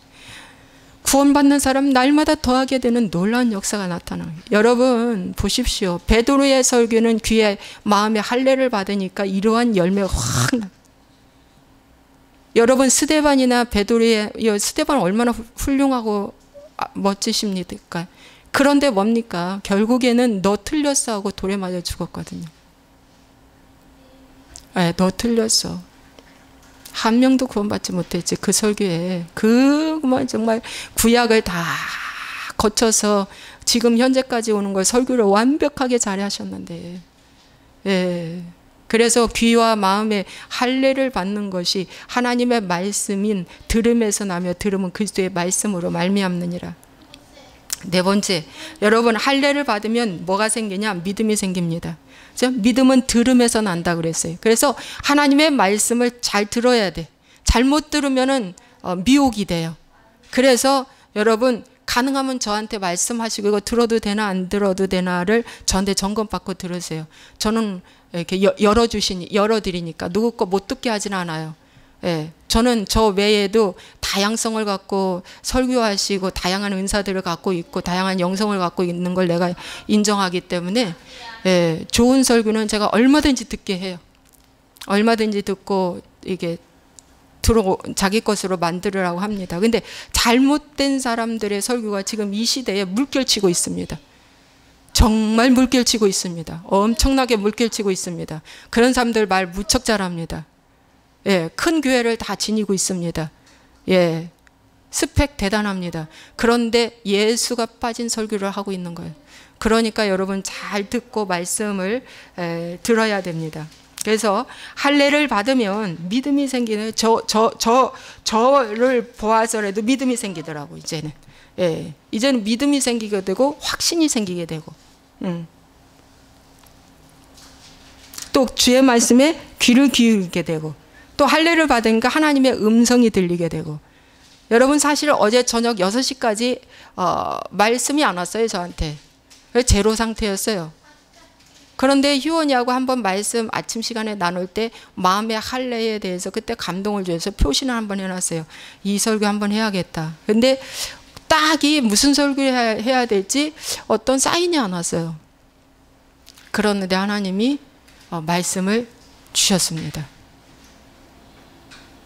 구원받는 사람 날마다 더하게 되는 놀라운 역사가 나타나요. 여러분 보십시오. 베드로의 설교는 귀에 마음에 할례를 받으니까 이러한 열매가 확 나. 여러분 스데반이나 베드로의 스데반 얼마나 훌륭하고 멋지십니까? 그런데 뭡니까? 결국에는 너 틀렸어 하고 돌에 맞아 죽었거든요. 네, 너 틀렸어. 한 명도 구원받지 못했지. 그 설교에 정말 구약을 다 거쳐서 지금 현재까지 오는 걸 설교를 완벽하게 잘하셨는데, 예. 그래서 귀와 마음에 할례를 받는 것이 하나님의 말씀인 들음에서 나며 들음은 그리스도의 말씀으로 말미암느니라. 네 번째, 여러분 할례를 받으면 뭐가 생기냐? 믿음이 생깁니다. 믿음은 들음에서 난다 그랬어요. 그래서 하나님의 말씀을 잘 들어야 돼. 잘못 들으면은 미혹이 돼요. 그래서 여러분 가능하면 저한테 말씀하시고 이거 들어도 되나 안 들어도 되나를 저한테 점검받고 들으세요. 저는 이렇게 열어드리니까 누구 거 못 듣게 하지는 않아요. 예, 저는 저 외에도 다양성을 갖고 설교하시고 다양한 은사들을 갖고 있고 다양한 영성을 갖고 있는 걸 내가 인정하기 때문에, 예, 좋은 설교는 제가 얼마든지 듣게 해요. 얼마든지 듣고 이게 자기 것으로 만들으라고 합니다. 근데 잘못된 사람들의 설교가 지금 이 시대에 물결치고 있습니다. 정말 물결치고 있습니다. 엄청나게 물결치고 있습니다. 그런 사람들 말 무척 잘합니다. 예, 큰 교회를 다 지니고 있습니다. 예, 스펙 대단합니다. 그런데 예수가 빠진 설교를 하고 있는 거예요. 그러니까 여러분 잘 듣고 말씀을 들어야 됩니다. 그래서 할례를 받으면 믿음이 생기는 저를 보아서라도 믿음이 생기더라고 이제는. 예, 이제는 믿음이 생기게 되고 확신이 생기게 되고. 또 주의 말씀에 귀를 기울이게 되고. 또 할례를 받으니까 하나님의 음성이 들리게 되고. 여러분 사실 어제 저녁 6시까지 말씀이 안 왔어요 저한테. 제로 상태였어요. 그런데 휴원이하고 한번 말씀 아침 시간에 나눌 때 마음의 할례에 대해서 그때 감동을 줘서 표시를 한번 해놨어요. 이 설교 한번 해야겠다. 근데 딱이 무슨 설교 해야 될지 어떤 사인이 안 왔어요. 그런데 하나님이 말씀을 주셨습니다.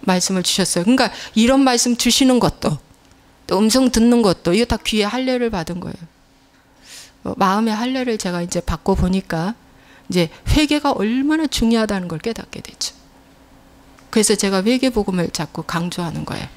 말씀을 주셨어요. 그러니까 이런 말씀 주시는 것도 또 음성 듣는 것도 이거 다 귀에 할례를 받은 거예요. 마음의 할례를 제가 이제 받고 보니까 이제 회개가 얼마나 중요하다는 걸 깨닫게 되죠. 그래서 제가 회개 복음을 자꾸 강조하는 거예요.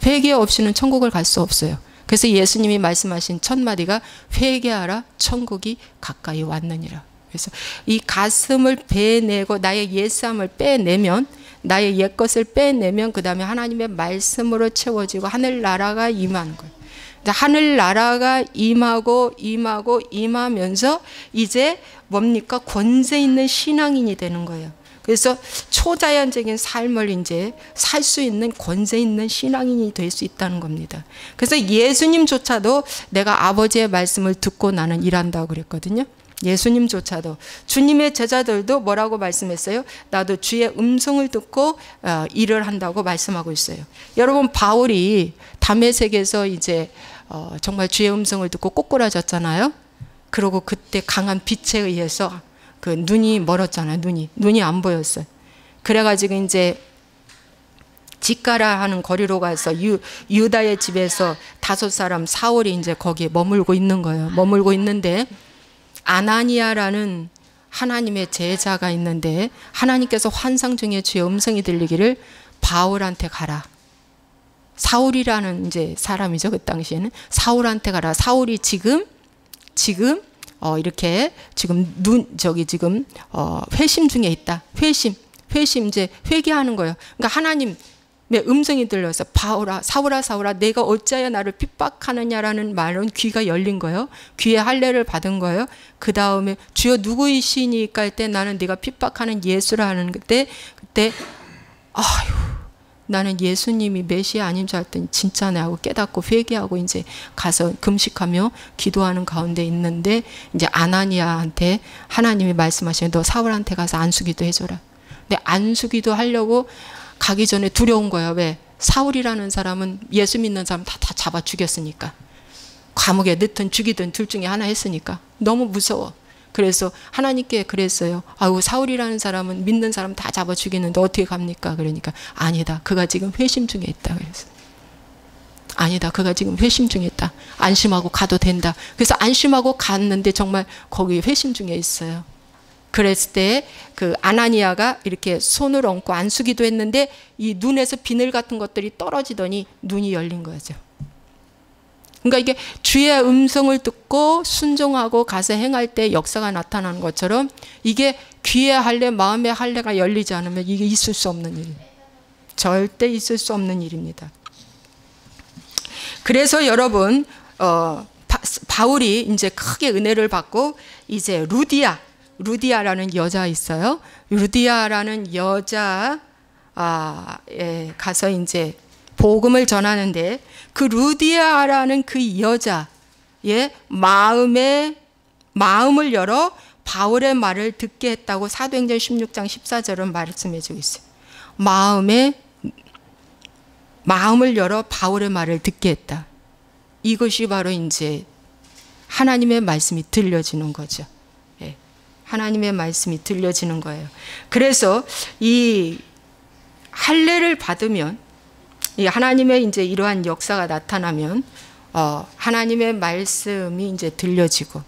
회개 없이는 천국을 갈 수 없어요. 그래서 예수님이 말씀하신 첫 마디가 회개하라 천국이 가까이 왔느니라. 그래서 이 가슴을 빼내고 나의 옛사람을 빼내면 나의 옛것을 빼내면 그 다음에 하나님의 말씀으로 채워지고 하늘나라가 임하는 거예요. 하늘나라가 임하면서 이제 뭡니까? 권세 있는 신앙인이 되는 거예요. 그래서 초자연적인 삶을 이제 살 수 있는 권세 있는 신앙인이 될 수 있다는 겁니다. 그래서 예수님조차도 내가 아버지의 말씀을 듣고 나는 일한다고 그랬거든요. 예수님조차도 주님의 제자들도 뭐라고 말씀했어요? 나도 주의 음성을 듣고 일을 한다고 말씀하고 있어요. 여러분 바울이 다메섹에서 이제 정말 주의 음성을 듣고 꼬꾸라졌잖아요. 그리고 그때 강한 빛에 의해서 그 눈이 멀었잖아요. 눈이 안 보였어요. 그래가지고 이제 직가라 하는 거리로 가서 유다의 집에서 5사람 사울이 이제 거기에 머물고 있는 거예요. 머물고 있는데 아나니아라는 하나님의 제자가 있는데 하나님께서 환상 중에 주의 음성이 들리기를 바울한테 가라. 사울이라는 이제 사람이죠. 그 당시에는 사울한테 가라. 사울이 지금 이렇게 지금 회심 중에 있다. 회심 이제 회개하는 거예요. 그러니까 하나님의 음성이 들려서 사울아 내가 어찌하여 나를 핍박하느냐라는 말은 귀가 열린 거예요. 귀에 할례를 받은 거예요. 그 다음에 주여 누구이시니까 할 때 나는 네가 핍박하는 예수라 하는 그때 아유 나는 예수님이 메시아 아닌 줄 알았더니 진짜네 하고 깨닫고 회개하고 이제 가서 금식하며 기도하는 가운데 있는데 이제 아나니아한테 하나님이 말씀하시면 너 사울한테 가서 안수기도 해줘라. 근데 안수기도 하려고 가기 전에 두려운 거예요. 왜? 사울이라는 사람은 예수 믿는 사람 다 잡아 죽였으니까. 감옥에 넣든 죽이든 둘 중에 하나 했으니까 너무 무서워. 그래서 하나님께 그랬어요. 아우, 사울이라는 사람은 믿는 사람 다 잡아 죽이는데 어떻게 갑니까? 그러니까 아니다. 그가 지금 회심 중에 있다. 그래서 아니다. 그가 지금 회심 중에 있다. 안심하고 가도 된다. 그래서 안심하고 갔는데 정말 거기 회심 중에 있어요. 그랬을 때 그 아나니아가 이렇게 손을 얹고 안수기도 했는데 이 눈에서 비늘 같은 것들이 떨어지더니 눈이 열린 거죠. 그러니까 이게 주의 음성을 듣고 순종하고 가서 행할 때 역사가 나타나는 것처럼 이게 귀의 할례, 마음의 할례가 열리지 않으면 이게 있을 수 없는 일. 절대 있을 수 없는 일입니다. 그래서 여러분, 바울이 이제 크게 은혜를 받고 이제 루디아라는 여자 있어요. 루디아라는 여자에 가서 이제 복음을 전하는데 그 루디아라는 그 여자의 마음을 열어 바울의 말을 듣게 했다고 사도행전 16장 14절은 말씀해 주고 있어요. 마음을 열어 바울의 말을 듣게 했다. 이것이 바로 이제 하나님의 말씀이 들려지는 거죠. 하나님의 말씀이 들려지는 거예요. 그래서 이 할례를 받으면, 이 하나님의 이제 이러한 역사가 나타나면 하나님의 말씀이 이제 들려지고,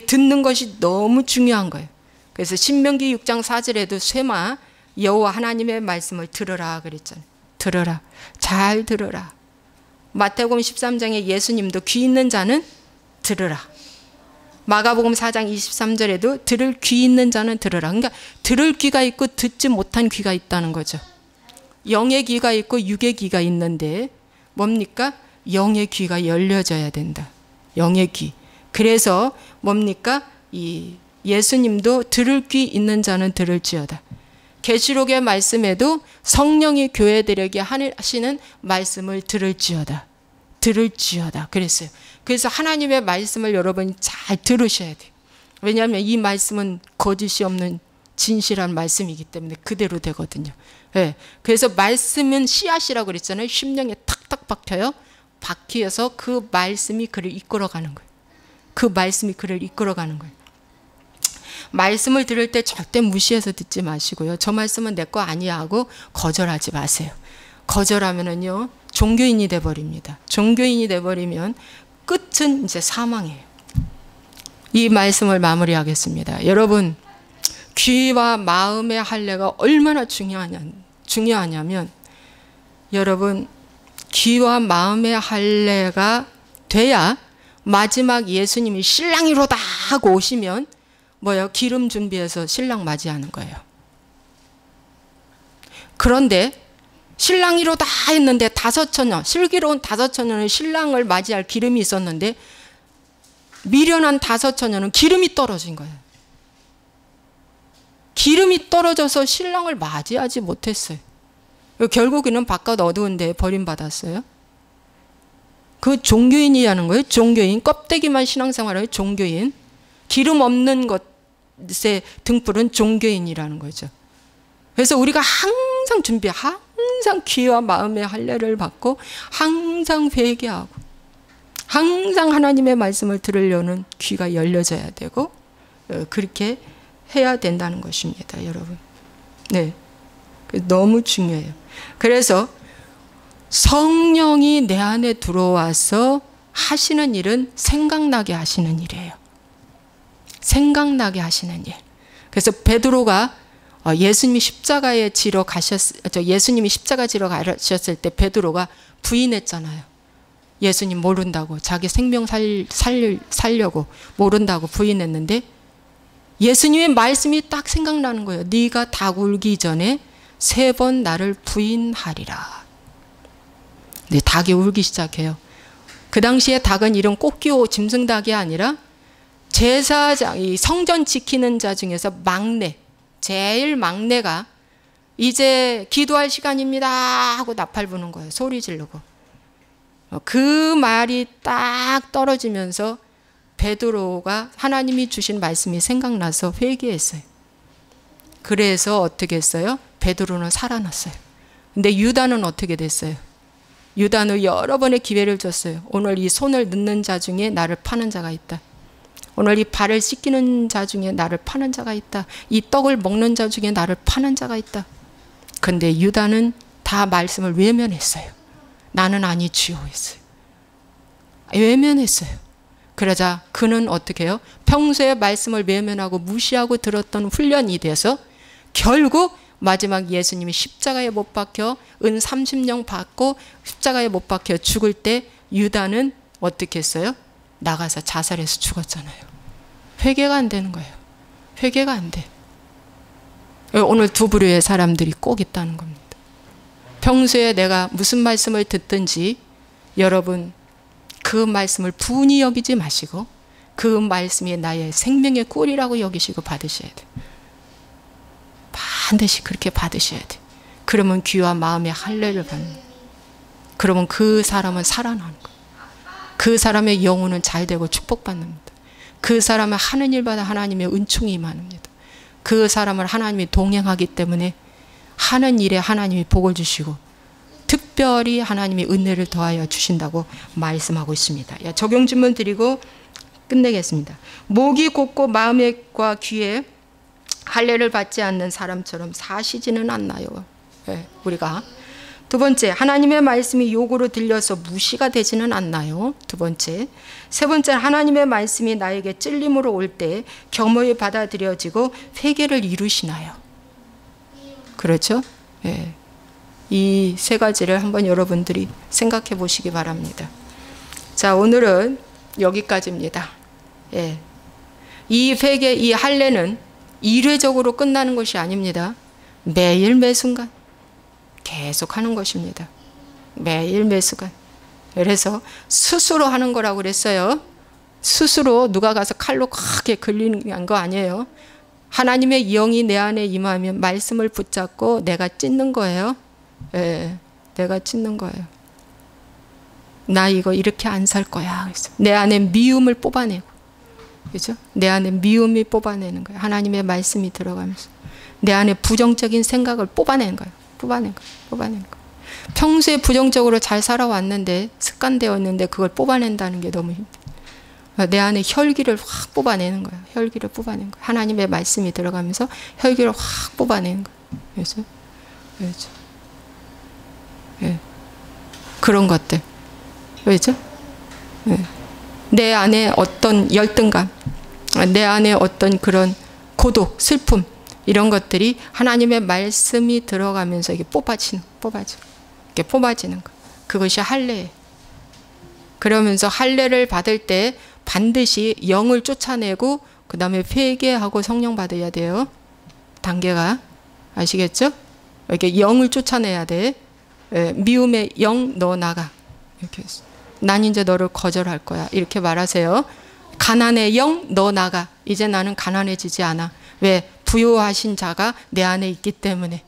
듣는 것이 너무 중요한 거예요. 그래서 신명기 6장 4절에도 쇠마 여호와 하나님의 말씀을 들으라 그랬잖아요. 들으라, 잘 들으라. 마태복음 13장에 예수님도 귀 있는 자는 들으라. 마가복음 4장 23절에도 들을 귀 있는 자는 들으라. 그러니까 들을 귀가 있고 듣지 못한 귀가 있다는 거죠. 영의 귀가 있고 육의 귀가 있는데 뭡니까? 영의 귀가 열려져야 된다. 영의 귀. 그래서 뭡니까? 이 예수님도 들을 귀 있는 자는 들을지어다. 계시록의 말씀에도 성령이 교회들에게 하시는 말씀을 들을지어다. 들을지어다. 그랬어요. 그래서 하나님의 말씀을 여러분이 잘 들으셔야 돼요. 왜냐하면 이 말씀은 거짓이 없는 진실한 말씀이기 때문에 그대로 되거든요. 네. 그래서 말씀은 씨앗이라고 그랬잖아요. 심령에 탁탁 박혀요. 박혀서 그 말씀이 그를 이끌어가는 거예요. 그 말씀이 그를 이끌어가는 거예요. 말씀을 들을 때 절대 무시해서 듣지 마시고요. 저 말씀은 내 거 아니야 하고 거절하지 마세요. 거절하면은요, 종교인이 돼버립니다. 종교인이 돼버리면 끝은 이제 사망이에요. 이 말씀을 마무리하겠습니다. 여러분, 귀와 마음의 할례가 얼마나 중요하냐면 여러분, 귀와 마음의 할례가 돼야 마지막 예수님이 신랑이로다 하고 오시면 뭐예요? 기름 준비해서 신랑 맞이하는 거예요. 그런데 신랑이로다 했는데 5,000년, 슬기로운 5,000년은 신랑을 맞이할 기름이 있었는데 미련한 5,000년은 기름이 떨어진 거예요. 기름이 떨어져서 신랑을 맞이하지 못했어요. 결국에는 바깥 어두운데 버림받았어요. 그 종교인이라는 거예요. 종교인. 껍데기만 신앙생활하는 종교인. 기름 없는 것에 등불은 종교인이라는 거죠. 그래서 우리가 항상 항상 귀와 마음의 할례를 받고 항상 회개하고 항상 하나님의 말씀을 들으려는 귀가 열려져야 되고 그렇게 해야 된다는 것입니다, 여러분. 네, 너무 중요해요. 그래서 성령이 내 안에 들어와서 하시는 일은 생각나게 하시는 일이에요. 생각나게 하시는 일. 그래서 베드로가 예수님이 십자가 지러 가셨을 때 베드로가 부인했잖아요. 예수님 모른다고, 자기 생명 살려고 모른다고 부인했는데 예수님의 말씀이 딱 생각나는 거예요. 네가 닭 울기 전에 3번 나를 부인하리라. 근데 닭이 울기 시작해요. 그 당시에 닭은 이런 꽃기호 짐승닭이 아니라 제사장, 이 성전 지키는 자 중에서 제일 막내가 이제 기도할 시간입니다 하고 나팔 부는 거예요. 소리 지르고. 그 말이 딱 떨어지면서 베드로가 하나님이 주신 말씀이 생각나서 회개했어요. 그래서 어떻게 했어요? 베드로는 살아났어요. 근데 유다는 어떻게 됐어요? 유다는 여러 번의 기회를 줬어요. 오늘 이 손을 넣는 자 중에 나를 파는 자가 있다. 오늘 이 발을 씻기는 자 중에 나를 파는 자가 있다. 이 떡을 먹는 자 중에 나를 파는 자가 있다. 근데 유다는 다 말씀을 외면했어요. 나는 아니지요 했어요. 외면했어요. 그러자 그는 어떻게 해요? 평소에 말씀을 외면하고 무시하고 들었던 훈련이 돼서 결국 마지막 예수님이 십자가에 못 박혀 은 30령 받고 십자가에 못 박혀 죽을 때 유다는 어떻게 했어요? 나가서 자살해서 죽었잖아요. 회개가 안 되는 거예요. 회개가 안 돼. 오늘 두 부류의 사람들이 꼭 있다는 겁니다. 평소에 내가 무슨 말씀을 듣든지 여러분 그 말씀을 분히 여기지 마시고 그 말씀이 나의 생명의 꿀이라고 여기시고 받으셔야 돼요. 반드시 그렇게 받으셔야 돼요. 그러면 귀와 마음의 할례를 받는 거예요. 그러면 그 사람은 살아나는 거예요. 그 사람의 영혼은 잘 되고 축복받는 겁니다. 그 사람은 하는 일마다 하나님의 은총이 임합니다. 그 사람을 하나님이 동행하기 때문에 하는 일에 하나님이 복을 주시고 특별히 하나님이 은혜를 더하여 주신다고 말씀하고 있습니다. 적용 질문 드리고 끝내겠습니다. 목이 곧고 마음과 귀에 할례를 받지 않는 사람처럼 사시지는 않나요? 우리가 두 번째, 하나님의 말씀이 욕으로 들려서 무시가 되지는 않나요? 두 번째. 세 번째, 하나님의 말씀이 나에게 찔림으로 올 때 겸허히 받아들여지고 회개를 이루시나요? 그렇죠? 예. 이 세 가지를 한번 여러분들이 생각해 보시기 바랍니다. 자, 오늘은 여기까지입니다. 예. 이 회개, 이 할례는 일회적으로 끝나는 것이 아닙니다. 매일 매순간 계속 하는 것입니다. 매일 매순간. 그래서 스스로 하는 거라고 그랬어요. 스스로 누가 가서 칼로 크게 걸리는 거 아니에요. 하나님의 영이 내 안에 임하면 말씀을 붙잡고 내가 찢는 거예요. 예, 내가 찢는 거예요. 나 이거 이렇게 안 살 거야. 내 안에 미움을 뽑아내고, 그죠? 내 안에 미움이 뽑아내는 거예요. 하나님의 말씀이 들어가면서 내 안에 부정적인 생각을 뽑아내는 거예요. 뽑아내는 거예요. 평소에 부정적으로 잘 살아왔는데 습관되었는데 그걸 뽑아낸다는 게 너무 힘들어요. 내 안에 혈기를 확 뽑아내는 거예요. 혈기를 뽑아내는 거예요. 하나님의 말씀이 들어가면서 혈기를 확 뽑아내는 거예요. 그렇죠? 그렇죠? 예. 그런 것들. 그렇죠? 예. 내 안에 어떤 열등감, 내 안에 어떤 그런 고독, 슬픔 이런 것들이 하나님의 말씀이 들어가면서 이게 이렇게 뽑아지는 거. 그것이 할례예요. 그러면서 할례를 받을 때 반드시 영을 쫓아내고 그 다음에 회개하고 성령 받아야 돼요. 단계가 아시겠죠? 이렇게 영을 쫓아내야 돼. 예, 미움의 영 너 나가. 이렇게 난 이제 너를 거절할 거야. 이렇게 말하세요. 가난의 영 너 나가. 이제 나는 가난해지지 않아. 왜? 부요하신 자가 내 안에 있기 때문에.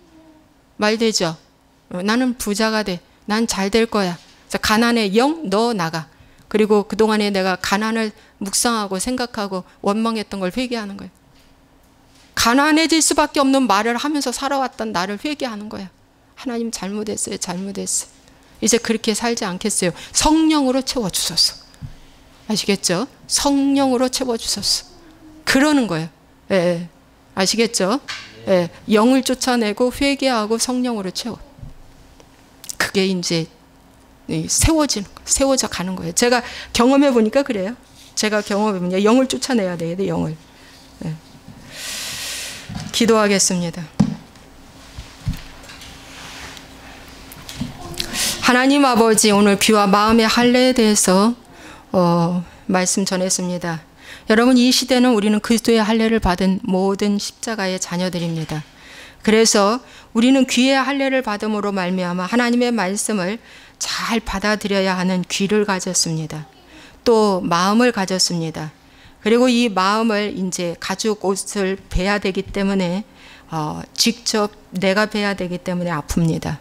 말되죠? 나는 부자가 돼. 난 잘 될 거야. 그래서 가난의 영 너 나가. 그리고 그동안에 내가 가난을 묵상하고 생각하고 원망했던 걸 회개하는 거예요. 가난해질 수밖에 없는 말을 하면서 살아왔던 나를 회개하는 거야. 하나님 잘못했어요. 이제 그렇게 살지 않겠어요. 성령으로 채워주소서. 아시겠죠? 성령으로 채워주소서. 그러는 거예요. 예, 아시겠죠? 예, 영을 쫓아내고 회개하고 성령으로 채워. 그게 이제 세워져 가는 거예요. 제가 경험해 보니까 그래요. 제가 경험해 보니까 영을 쫓아내야 돼요. 영을. 예. 기도하겠습니다. 하나님 아버지, 오늘 귀와 마음의 할례에 대해서 말씀 전했습니다. 여러분, 이 시대는 우리는 그리스도의 할례를 받은 모든 십자가의 자녀들입니다. 그래서 우리는 귀의 할례를 받음으로 말미암아 하나님의 말씀을 잘 받아들여야 하는 귀를 가졌습니다. 또 마음을 가졌습니다. 그리고 이 마음을 이제 가죽 옷을 베야 되기 때문에 직접 내가 베야 되기 때문에 아픕니다.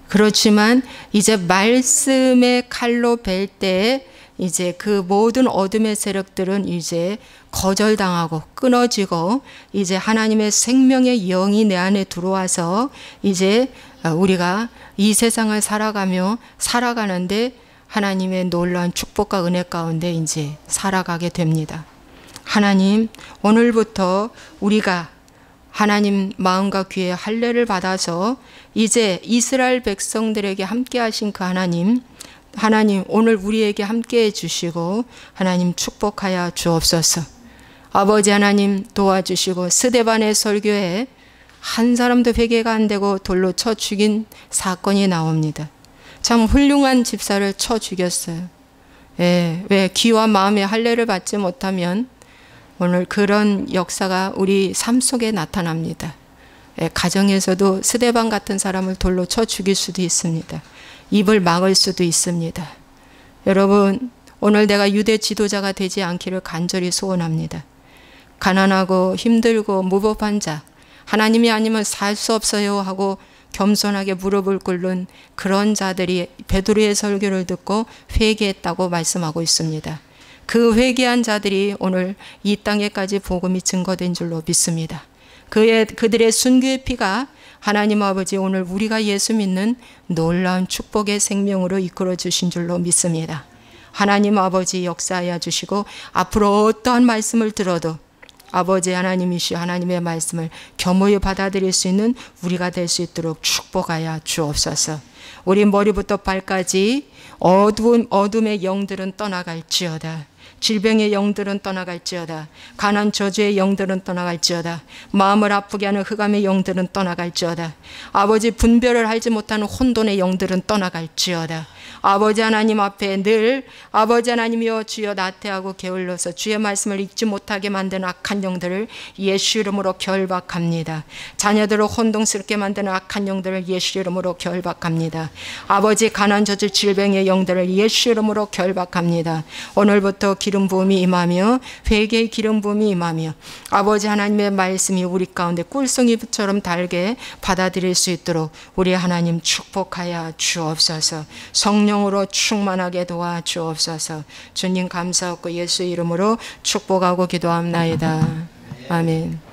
그렇지만 이제 말씀의 칼로 벨 때에 이제 그 모든 어둠의 세력들은 이제 거절당하고 끊어지고 이제 하나님의 생명의 영이 내 안에 들어와서 이제 우리가 이 세상을 살아가는데 하나님의 놀라운 축복과 은혜 가운데 이제 살아가게 됩니다. 하나님, 오늘부터 우리가 하나님 마음과 귀에 할례를 받아서 이제 이스라엘 백성들에게 함께 하신 그 하나님 오늘 우리에게 함께 해주시고 하나님 축복하여 주옵소서. 아버지 하나님 도와주시고 스데반의 설교에 한 사람도 회개가 안 되고 돌로 쳐 죽인 사건이 나옵니다. 참 훌륭한 집사를 쳐 죽였어요. 왜 귀와 마음의 할례를 받지 못하면 오늘 그런 역사가 우리 삶 속에 나타납니다. 가정에서도 스데반 같은 사람을 돌로 쳐 죽일 수도 있습니다. 입을 막을 수도 있습니다. 여러분, 오늘 내가 유대 지도자가 되지 않기를 간절히 소원합니다. 가난하고 힘들고 무법한 자, 하나님이 아니면 살 수 없어요 하고 겸손하게 무릎을 꿇는 그런 자들이 베드로의 설교를 듣고 회개했다고 말씀하고 있습니다. 그 회개한 자들이 오늘 이 땅에까지 복음이 증거된 줄로 믿습니다. 그들의 순교의 피가 하나님 아버지 오늘 우리가 예수 믿는 놀라운 축복의 생명으로 이끌어 주신 줄로 믿습니다. 하나님 아버지 역사하여 주시고 앞으로 어떠한 말씀을 들어도 아버지 하나님이시 하나님의 말씀을 겸허히 받아들일 수 있는 우리가 될 수 있도록 축복하여 주옵소서. 우리 머리부터 발까지 어둠의 영들은 떠나갈지어다. 질병의 영들은 떠나갈지어다. 가난 저주의 영들은 떠나갈지어다. 마음을 아프게 하는 흑암의 영들은 떠나갈지어다. 아버지 분별을 알지 못하는 혼돈의 영들은 떠나갈지어다. 아버지 하나님 앞에 늘 아버지 하나님이여 주여 나태하고 게을러서 주의 말씀을 읽지 못하게 만드는 악한 영들을 예수 이름으로 결박합니다. 자녀들을 혼동스럽게 만드는 악한 영들을 예수 이름으로 결박합니다. 아버지 가난 저주 질병의 영들을 예수 이름으로 결박합니다. 오늘부터 기름 부음이 임하며 회개의 기름 부음이 임하며 아버지 하나님의 말씀이 우리 가운데 꿀송이처럼 달게 받아들일 수 있도록 우리 하나님 축복하여 주옵소서. 성령으로 충만하게 도와주옵소서. 주님 감사하고 예수 이름으로 축복하고 기도합나이다. 아멘.